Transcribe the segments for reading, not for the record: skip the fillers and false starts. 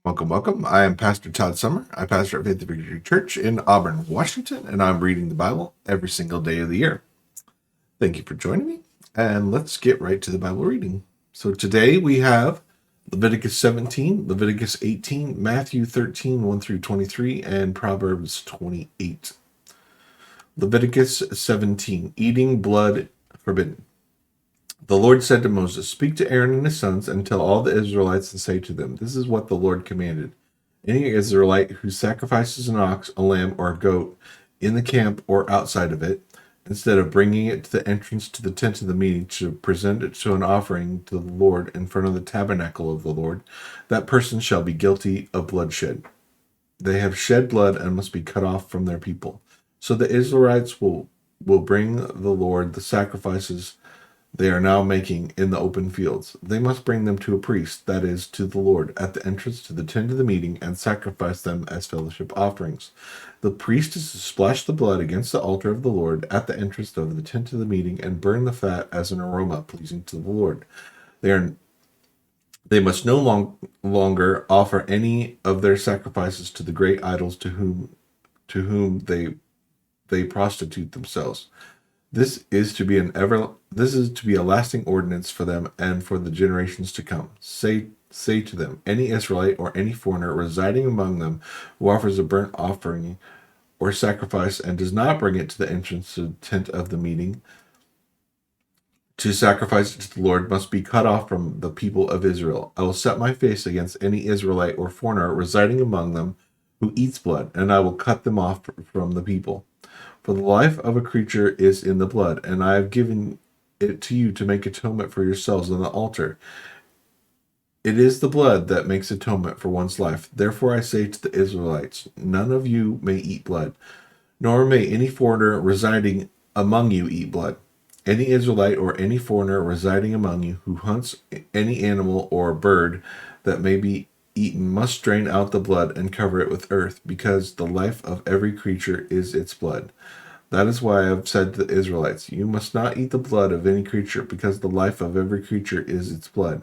Welcome. I am Pastor Todd Summer. I pastor at Faith Victory Church in Auburn, Washington, and I'm reading the Bible every single day of the year. Thank you for joining me, and let's get right to the Bible reading. So today we have Leviticus 17, Leviticus 18, Matthew 13, 1 through 23, and Proverbs 28. Leviticus 17, Eating Blood Forbidden. The Lord said to Moses, "Speak to Aaron and his sons and tell all the Israelites and say to them, this is what the Lord commanded. Any Israelite who sacrifices an ox, a lamb, or a goat in the camp or outside of it, instead of bringing it to the entrance to the tent of the meeting to present it to an offering to the Lord in front of the tabernacle of the Lord, that person shall be guilty of bloodshed. They have shed blood and must be cut off from their people. So the Israelites will bring the Lord the sacrifices they are now making in the open fields. They must bring them to a priest, that is, to the Lord, at the entrance to the tent of the meeting, and sacrifice them as fellowship offerings. The priest is to splash the blood against the altar of the Lord at the entrance of the tent of the meeting, and burn the fat as an aroma pleasing to the Lord. They must no longer offer any of their sacrifices to the great idols to whom they prostitute themselves. This is to be a lasting ordinance for them and for the generations to come. Say to them, any Israelite or any foreigner residing among them who offers a burnt offering or sacrifice and does not bring it to the entrance to the tent of the meeting to sacrifice it to the Lord must be cut off from the people of Israel. I will set my face against any Israelite or foreigner residing among them who eats blood, and I will cut them off from the people. For the life of a creature is in the blood, and I have given it to you to make atonement for yourselves on the altar. It is the blood that makes atonement for one's life. Therefore I say to the Israelites, none of you may eat blood, nor may any foreigner residing among you eat blood. Any Israelite or any foreigner residing among you who hunts any animal or bird that may be eaten must drain out the blood and cover it with earth, because the life of every creature is its blood. That is why I have said to the Israelites, you must not eat the blood of any creature, because the life of every creature is its blood.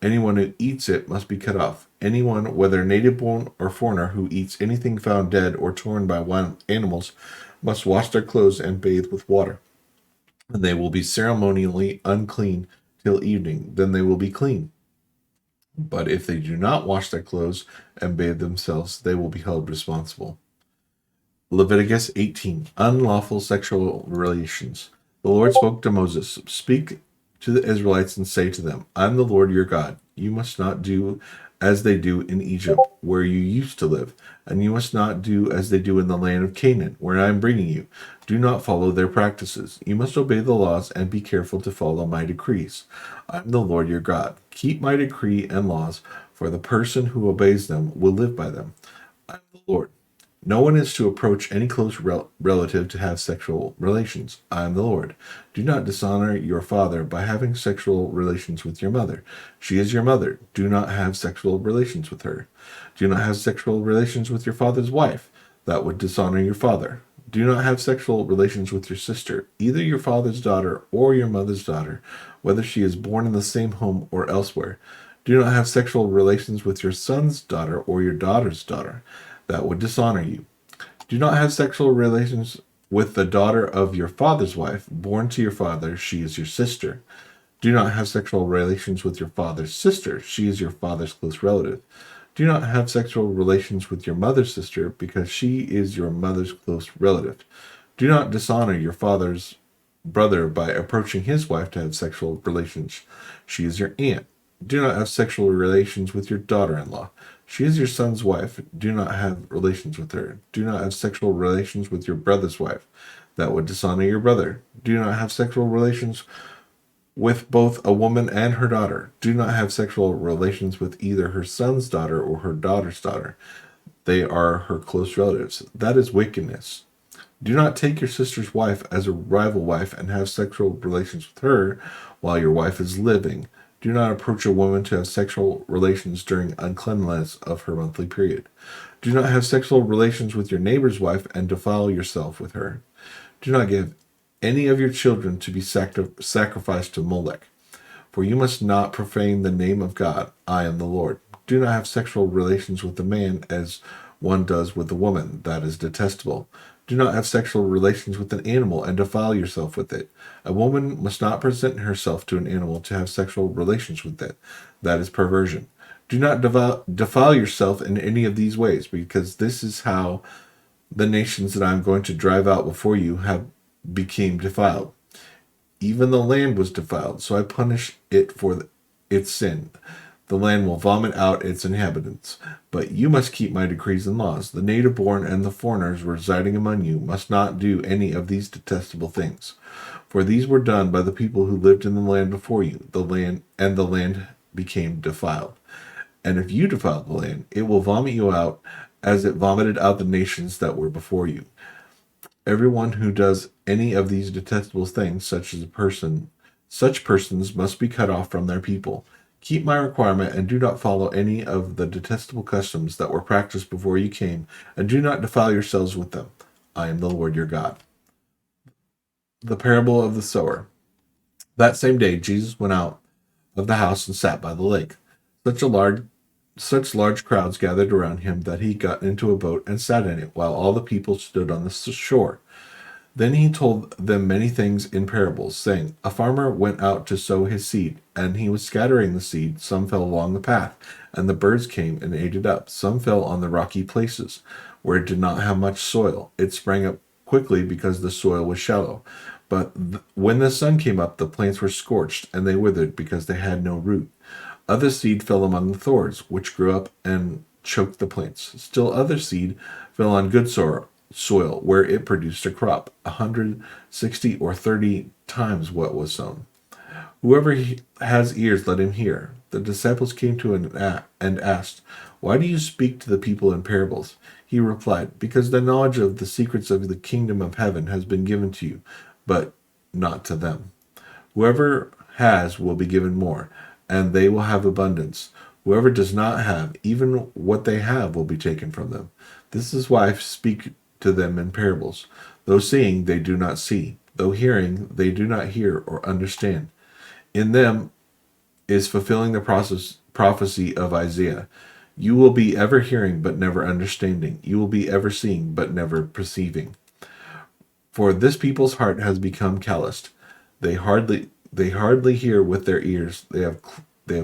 Anyone who eats it must be cut off. Anyone, whether native-born or foreigner, who eats anything found dead or torn by wild animals must wash their clothes and bathe with water. And they will be ceremonially unclean till evening. Then they will be clean. But if they do not wash their clothes and bathe themselves, they will be held responsible. Leviticus 18, Unlawful Sexual Relations. The Lord spoke to Moses, Speak to the Israelites and say to them, I am the Lord your God. You must not do as they do in Egypt, where you used to live, and you must not do as they do in the land of Canaan, where I am bringing you. Do not follow their practices. You must obey the laws and be careful to follow my decrees. I am the Lord your God. Keep my decree and laws, for the person who obeys them will live by them. I am the Lord. No one is to approach any close relative to have sexual relations. I am the Lord. Do not dishonor your father by having sexual relations with your mother. She is your mother. Do not have sexual relations with her. Do not have sexual relations with your father's wife. That would dishonor your father. Do not have sexual relations with your sister, either your father's daughter or your mother's daughter, whether she is born in the same home or elsewhere. Do not have sexual relations with your son's daughter or your daughter's daughter. That would dishonor you. Do not have sexual relations with the daughter of your father's wife, born to your father. She is your sister. Do not have sexual relations with your father's sister. She is your father's close relative. Do not have sexual relations with your mother's sister, because she is your mother's close relative. Do not dishonor your father's brother by approaching his wife to have sexual relations. She is your aunt. Do not have sexual relations with your daughter-in-law. She is your son's wife. Do not have relations with her. Do not have sexual relations with your brother's wife. That would dishonor your brother. Do not have sexual relations with both a woman and her daughter. Do not have sexual relations with either her son's daughter or her daughter's daughter. They are her close relatives. That is wickedness. Do not take your sister's wife as a rival wife and have sexual relations with her while your wife is living. Do not approach a woman to have sexual relations during uncleanness of her monthly period. Do not have sexual relations with your neighbor's wife and defile yourself with her. Do not give any of your children to be sacrificed to Molech, for you must not profane the name of God. I am the Lord. Do not have sexual relations with a man as one does with a woman. That is detestable. Do not have sexual relations with an animal and defile yourself with it. A woman must not present herself to an animal to have sexual relations with it. That is perversion. Do not defile yourself in any of these ways, because this is how the nations that I am going to drive out before you have became defiled. Even the land was defiled, so I punish it for its sin. The land will vomit out its inhabitants. But you must keep my decrees and laws. The native born and the foreigners residing among you must not do any of these detestable things. For these were done by the people who lived in the land before you. The land became defiled. And if you defile the land, it will vomit you out as it vomited out the nations that were before you. Everyone who does any of these detestable things, such persons must be cut off from their people. Keep my requirement and do not follow any of the detestable customs that were practiced before you came, and do not defile yourselves with them. I am the Lord your God. The parable of the sower. That same day, Jesus went out of the house and sat by the lake. Such large crowds gathered around him that he got into a boat and sat in it, while all the people stood on the shore. Then he told them many things in parables, saying, A farmer went out to sow his seed, and he was scattering the seed. Some fell along the path, and the birds came and ate it up. Some fell on the rocky places, where it did not have much soil. It sprang up quickly because the soil was shallow. But when the sun came up, the plants were scorched, and they withered because they had no root. Other seed fell among the thorns, which grew up and choked the plants. Still other seed fell on good soil, where it produced a crop, 160 or 30 times what was sown. Whoever has ears, let him hear. The disciples came to him and asked, Why do you speak to the people in parables? He replied, Because the knowledge of the secrets of the kingdom of heaven has been given to you, but not to them. Whoever has will be given more, and they will have abundance. Whoever does not have, even what they have will be taken from them. This is why I speak to them in parables. Though seeing, they do not see. Though hearing, they do not hear or understand. In them is fulfilling the prophecy of Isaiah. You will be ever hearing, but never understanding. You will be ever seeing, but never perceiving. For this people's heart has become calloused. They hardly hear with their ears. They have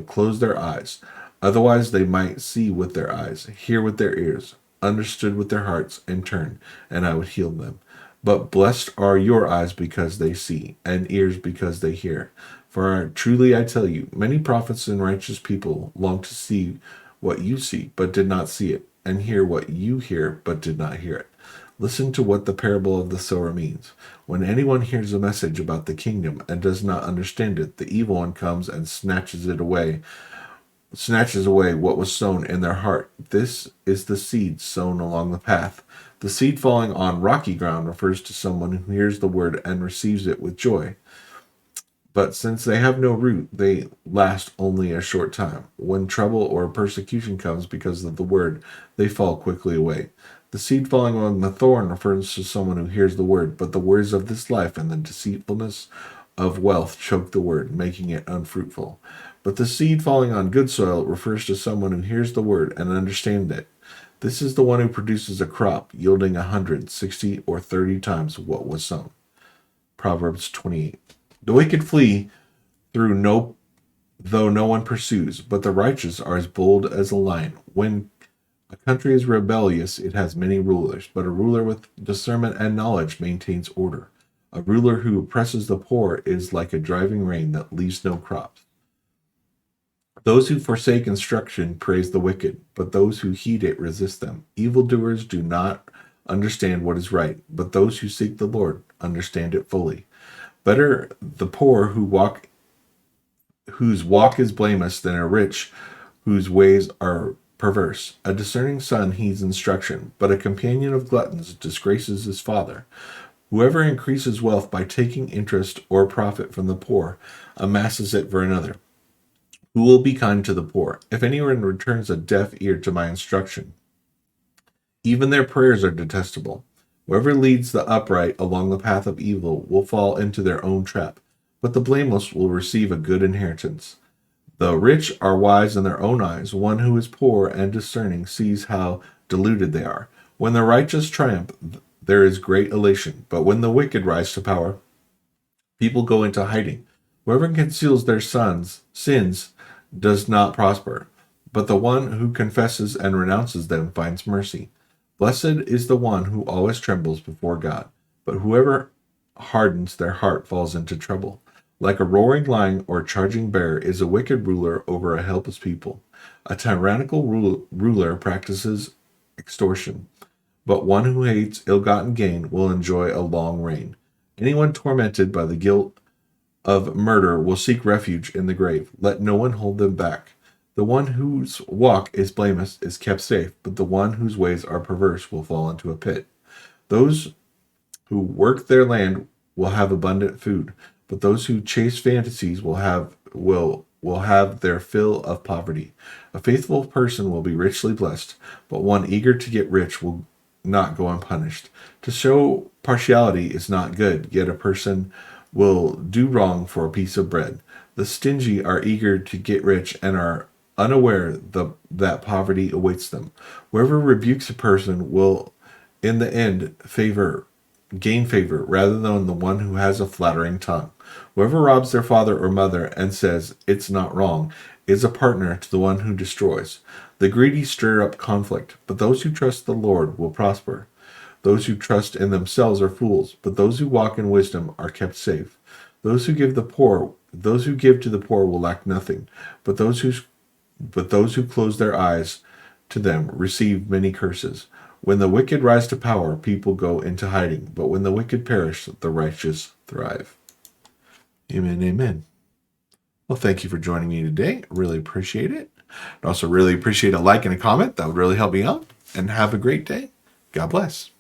closed their eyes. Otherwise they might see with their eyes, hear with their ears, understood with their hearts, and turn, and I would heal them. But blessed are your eyes because they see, and ears because they hear. For truly I tell you, many prophets and righteous people long to see what you see, but did not see it, and hear what you hear, but did not hear it. Listen to what the parable of the sower means. When anyone hears a message about the kingdom and does not understand it, the evil one comes and snatches away what was sown in their heart. This is the seed sown along the path. The seed falling on rocky ground refers to someone who hears the word and receives it with joy. But since they have no root, they last only a short time. When trouble or persecution comes because of the word, they fall quickly away. The seed falling among the thorn refers to someone who hears the word, but the worries of this life and the deceitfulness of wealth choke the word, making it unfruitful. But the seed falling on good soil refers to someone who hears the word and understands it. This is the one who produces a crop yielding 160 or 30 times what was sown. Proverbs 28. The wicked flee though no one pursues, but the righteous are as bold as a lion. When a country is rebellious, it has many rulers, but a ruler with discernment and knowledge maintains order. A ruler who oppresses the poor is like a driving rain that leaves no crops. Those who forsake instruction praise the wicked, but those who heed it resist them. Evildoers do not understand what is right, but those who seek the Lord understand it fully. Better the poor whose walk is blameless than a rich whose ways are perverse. A discerning son heeds instruction, but a companion of gluttons disgraces his father. Whoever increases wealth by taking interest or profit from the poor amasses it for another. Who will be kind to the poor? If anyone returns a deaf ear to my instruction, even their prayers are detestable. Whoever leads the upright along the path of evil will fall into their own trap, but the blameless will receive a good inheritance. The rich are wise in their own eyes. One who is poor and discerning sees how deluded they are. When the righteous triumph, there is great elation. But when the wicked rise to power, people go into hiding. Whoever conceals their sins does not prosper, but the one who confesses and renounces them finds mercy. Blessed is the one who always trembles before God, but whoever hardens their heart falls into trouble. Like a roaring lion or charging bear is a wicked ruler over a helpless people. A tyrannical ruler practices extortion, but one who hates ill-gotten gain will enjoy a long reign. Anyone tormented by the guilt of murder will seek refuge in the grave. Let no one hold them back. The one whose walk is blameless is kept safe, but the one whose ways are perverse will fall into a pit. Those who work their land will have abundant food, but those who chase fantasies will have their fill of poverty. A faithful person will be richly blessed, but one eager to get rich will not go unpunished. To show partiality is not good, yet a person will do wrong for a piece of bread. The stingy are eager to get rich and are unaware that poverty awaits them. Whoever rebukes a person will, in the end, gain favor rather than the one who has a flattering tongue. Whoever robs their father or mother and says, "It's not wrong," is a partner to the one who destroys. The greedy stir up conflict, but those who trust the Lord will prosper. Those who trust in themselves are fools, but those who walk in wisdom are kept safe. Those who give to the poor will lack nothing, but those who close their eyes to them receive many curses. When the wicked rise to power, people go into hiding, but when the wicked perish, the righteous thrive. Amen, amen. Well, thank you for joining me today. Really appreciate it. I also really appreciate a like and a comment. That would really help me out. And have a great day. God bless.